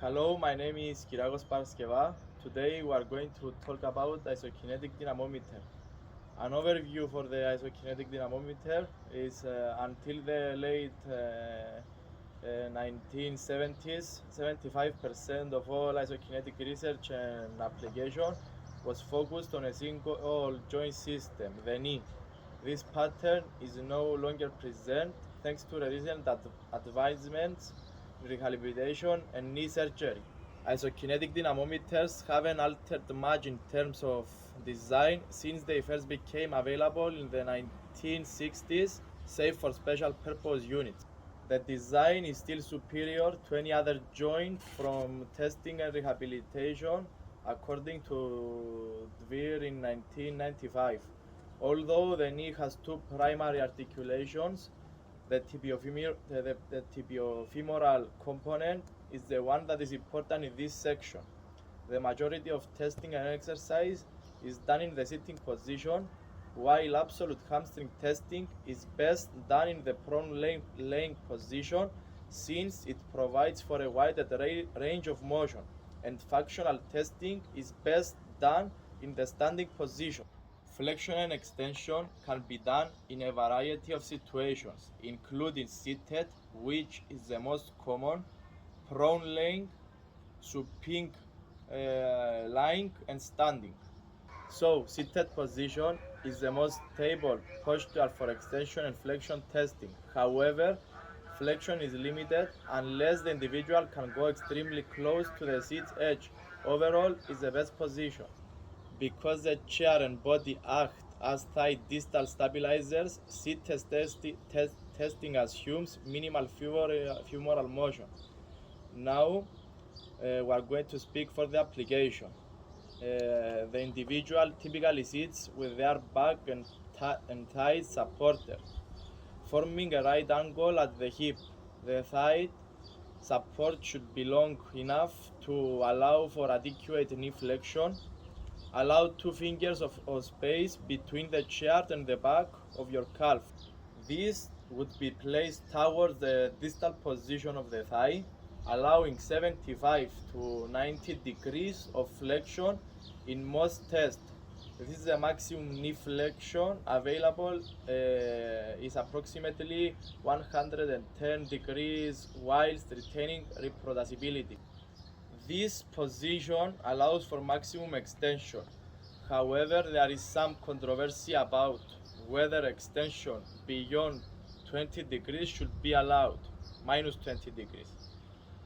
Hello, my name is Kyriakos Paraskeva. Today we are going to talk about isokinetic dynamometer. An overview for the isokinetic dynamometer is until the late 1970s, 75% of all isokinetic research and application was focused on a single joint system, the knee. This pattern is no longer present thanks to the recent advancements in rehabilitation and knee surgery. Isokinetic dynamometers haven't altered much in terms of design since they first became available in the 1960s, save for special purpose units. The design is still superior to any other joint from testing and rehabilitation, according to Dvir in 1995. Although the knee has two primary articulations, the tibiofemoral component is the one that is important in this section. The majority of testing and exercise is done in the sitting position, while absolute hamstring testing is best done in the prone laying position since it provides for a wider range of motion, and functional testing is best done in the standing position. Flexion and extension can be done in a variety of situations, including seated, which is the most common, prone laying, supine lying, and standing. So, seated position is the most stable posture for extension and flexion testing. However, flexion is limited unless the individual can go extremely close to the seat's edge. Overall is the best position. Because the chair and body act as thigh distal stabilizers, seat testing assumes minimal femoral motion. Now we are going to speak for the application. The individual typically sits with their back and thighs supported, forming a right angle at the hip. The thigh support should be long enough to allow for adequate knee flexion. Allow 2 fingers of space between the chair and the back of your calf. This would be placed towards the distal position of the thigh, allowing 75 to 90 degrees of flexion in most tests. This is the maximum knee flexion available is approximately 110 degrees whilst retaining reproducibility. This position allows for maximum extension. However, there is some controversy about whether extension beyond 20 degrees should be allowed, minus 20 degrees.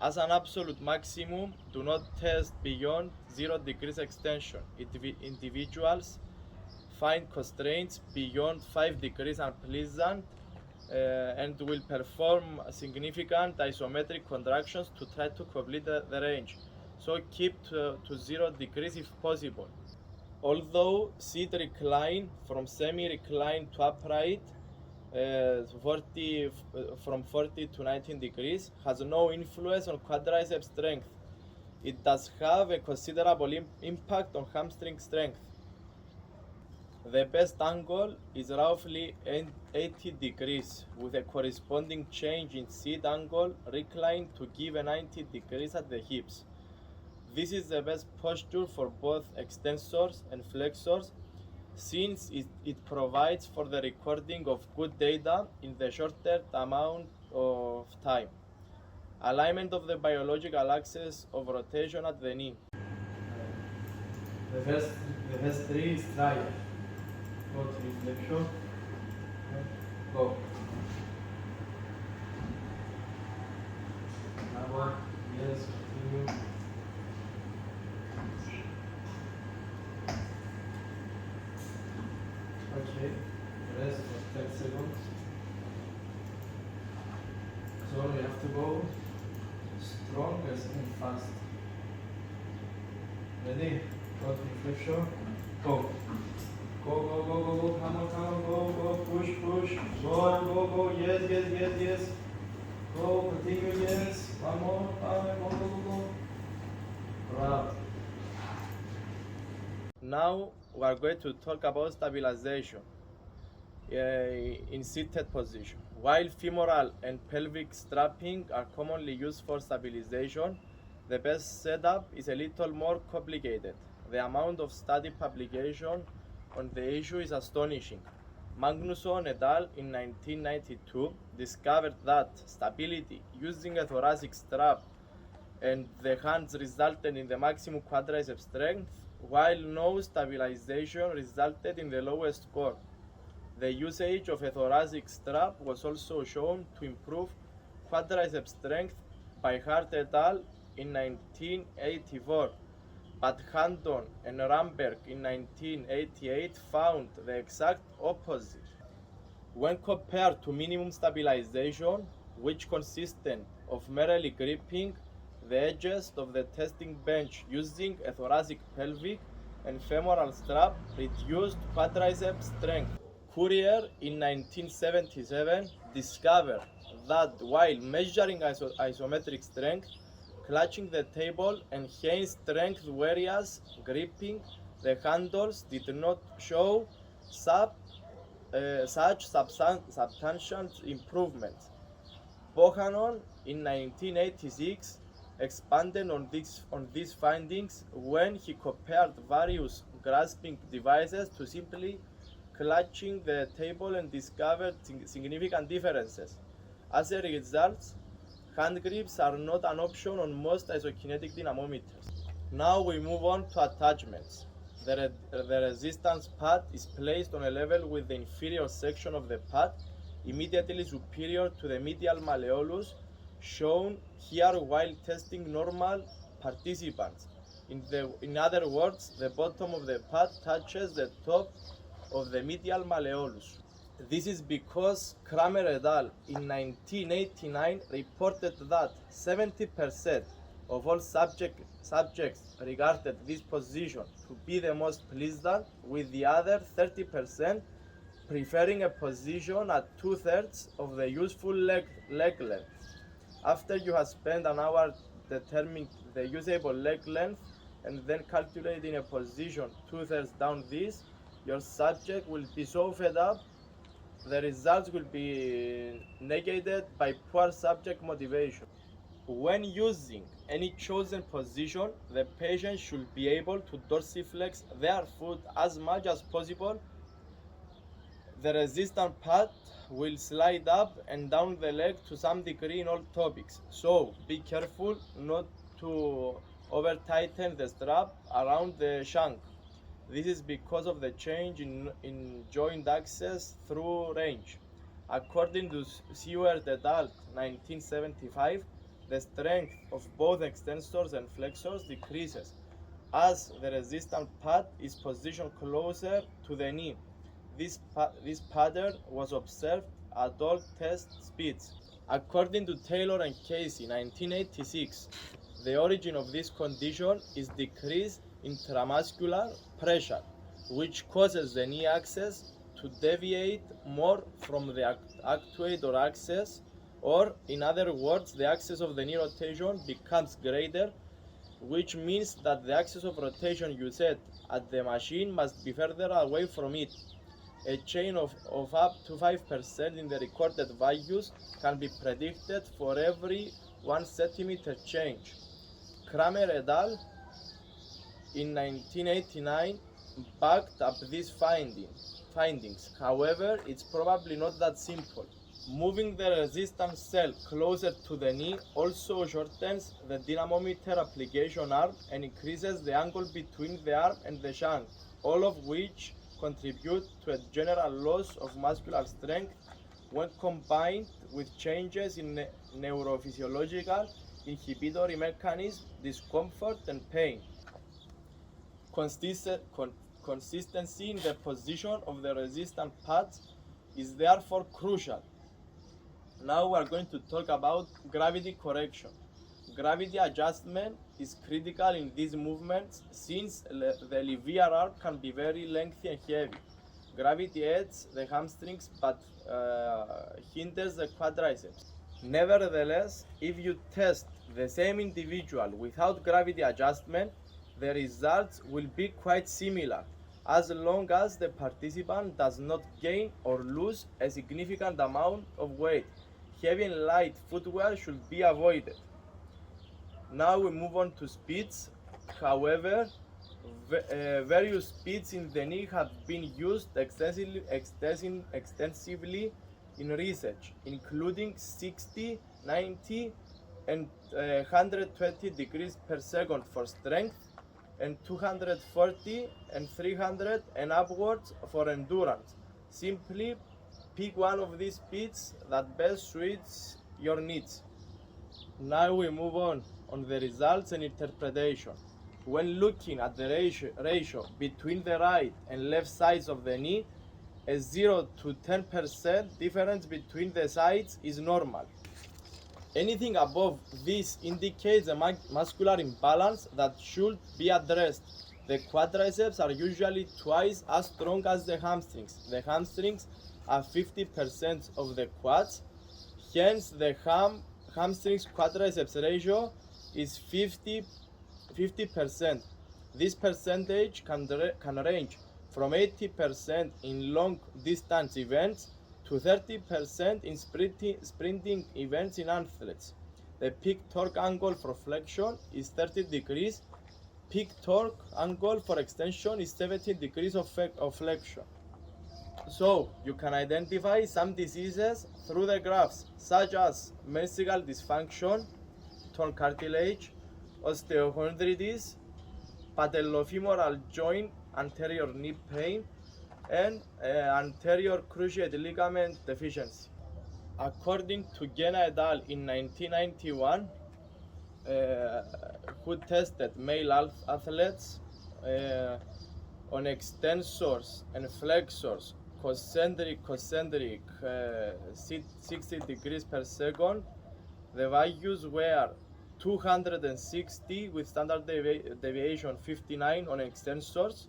As an absolute maximum, do not test beyond 0 degrees extension. Individuals find constraints beyond 5 degrees unpleasant and will perform significant isometric contractions to try to complete the range. So keep to 0 degrees if possible. Although seat recline from semi-recline to upright from 40 to 19 degrees has no influence on quadricep strength. It does have a considerable impact on hamstring strength. The best angle is roughly 80 degrees with a corresponding change in seat angle recline to give a 90 degrees at the hips. This is the best posture for both extensors and flexors since it provides for the recording of good data in the shortest amount of time. Alignment of the biological axis of rotation at the knee. The first 3 is trial. Go to reflection. Go. Now one. Yes, continue. Okay, rest for 10 seconds. So you have to go strong and fast. Ready? Go to reflection. Go. Go, come on, go, push, go, yes. Go, continue, yes. One more, go. Bravo. Now we are going to talk about stabilization in seated position. While femoral and pelvic strapping are commonly used for stabilization, The best setup is a little more complicated. The amount of study publication on the issue is astonishing. Magnusson et al. In 1992 discovered that stability using a thoracic strap and the hands resulted in the maximum quadriceps strength, while no stabilization resulted in the lowest score. The usage of a thoracic strap was also shown to improve quadriceps strength by Hart et al. In 1984, but Hampton and Ramberg in 1988 found the exact opposite. When compared to minimum stabilization, which consisted of merely gripping the edges of the testing bench using a thoracic pelvic and femoral strap, reduced quadriceps strength. Courier in 1977 discovered that while measuring isometric strength, clutching the table enhanced strength, whereas gripping the handles did not show such substantial improvements. Bohannon in 1986 expanded on these findings when he compared various grasping devices to simply clutching the table and discovered significant differences. As a result, hand grips are not an option on most isokinetic dynamometers. Now we move on to attachments. The resistance pad is placed on a level with the inferior section of the pad, immediately superior to the medial malleolus, shown here while testing normal participants. In other words, the bottom of the pad touches the top of the medial malleolus. This is because Kramer et al. In 1989 reported that 70% of all subjects regarded this position to be the most pleasant, with the other 30% preferring a position at 2/3 of the useful leg length. After you have spent an hour determining the usable leg length and then calculating a position 2/3 down this, your subject will be so fed up. The results will be negated by poor subject motivation. When using any chosen position, the patient should be able to dorsiflex their foot as much as possible. The resistance pad will slide up and down the leg to some degree in all topics, so be careful not to over tighten the strap around the shank. This is because of the change in joint access through range. According to Seward et al. 1975, the strength of both extensors and flexors decreases as the resistance pad is positioned closer to the knee. This pattern was observed at all test speeds. According to Taylor and Casey 1986, the origin of this condition is decreased intramuscular pressure, which causes the knee axis to deviate more from the actuator axis, or in other words, the axis of the knee rotation becomes greater, which means that the axis of rotation you set at the machine must be further away from it. A change of up to 5% in the recorded values can be predicted for every 1 centimeter change. Kramer et al. In 1989 backed up these findings. However, it's probably not that simple. Moving the resistance cell closer to the knee also shortens the dynamometer application arm and increases the angle between the arm and the shank, all of which contribute to a general loss of muscular strength when combined with changes in neurophysiological inhibitory mechanism, discomfort and pain. Consistency in the position of the resistance pads is therefore crucial. Now we are going to talk about gravity correction. Gravity adjustment is critical in these movements since the lever arm can be very lengthy and heavy. Gravity aids the hamstrings but hinders the quadriceps. Nevertheless, if you test the same individual without gravity adjustment, the results will be quite similar, as long as the participant does not gain or lose a significant amount of weight. Heavy and light footwear should be avoided. Now we move on to speeds. However, various speeds in the knee have been used extensively in research, including 60, 90, and 120 degrees per second for strength, and 240 and 300 and upwards for endurance. Simply pick one of these speeds that best suits your needs. Now we move on the results and interpretation. When looking at the ratio between the right and left sides of the knee, a 0 to 10% difference between the sides is normal. Anything above this indicates a muscular imbalance that should be addressed. The quadriceps are usually twice as strong as the hamstrings. The hamstrings are 50% of the quads, hence the hamstrings quadriceps ratio is 50%. This percentage can range from 80% in long distance events to 30% in sprinting events in athletes. The peak torque angle for flexion is 30 degrees. Peak torque angle for extension is 70 degrees of flexion. So you can identify some diseases through the graphs, such as meniscal dysfunction, torn cartilage, osteochondritis, patellofemoral joint anterior knee pain, and anterior cruciate ligament deficiency. According to Gena et al. In 1991, who tested male athletes on extensors and flexors, concentric 60 degrees per second, the values were 260 with standard deviation 59 on extensors,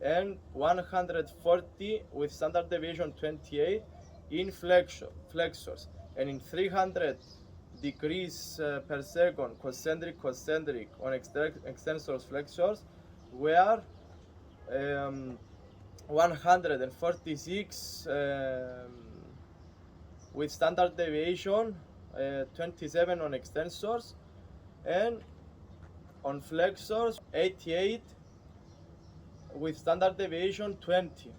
and 140 with standard deviation 28 in flexors, and in 300 degrees per second concentric on extensors flexors were 146 with standard deviation 27 on extensors, and on flexors 88 with standard deviation 20.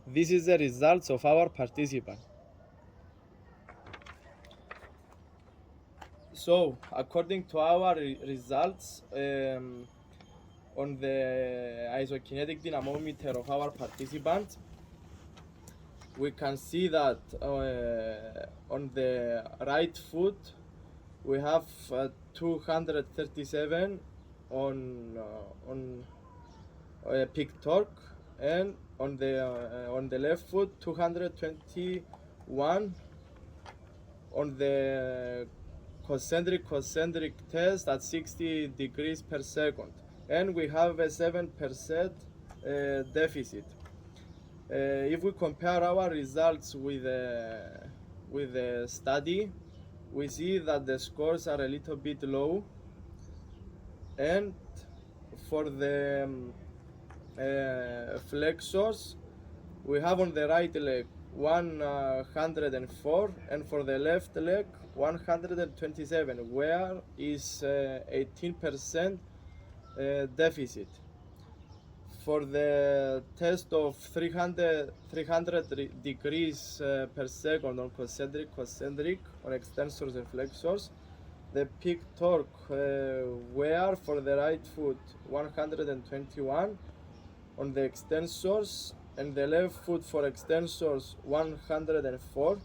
This is the results of our participant. So, according to our results, on the isokinetic dynamometer of our participants, we can see that on the right foot we have 237 on peak torque, and on the left foot 221 on the concentric test at 60 degrees per second, and we have a 7% deficit. If we compare our results with the study, we see that the scores are a little bit low, and for the flexors, we have on the right leg 104, and for the left leg 127, where is 18% deficit. For the test of 300 degrees per second on concentric on extensors and flexors, the peak torque were for the right foot 121 on the extensors, and the left foot for extensors 104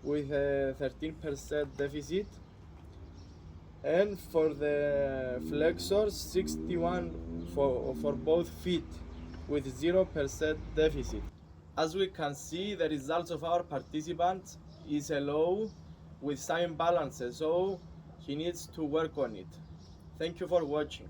with a 13% deficit, and for the flexors 61 for both feet with 0% deficit. As we can see, the results of our participant is a low with some imbalances, so he needs to work on it. Thank you for watching.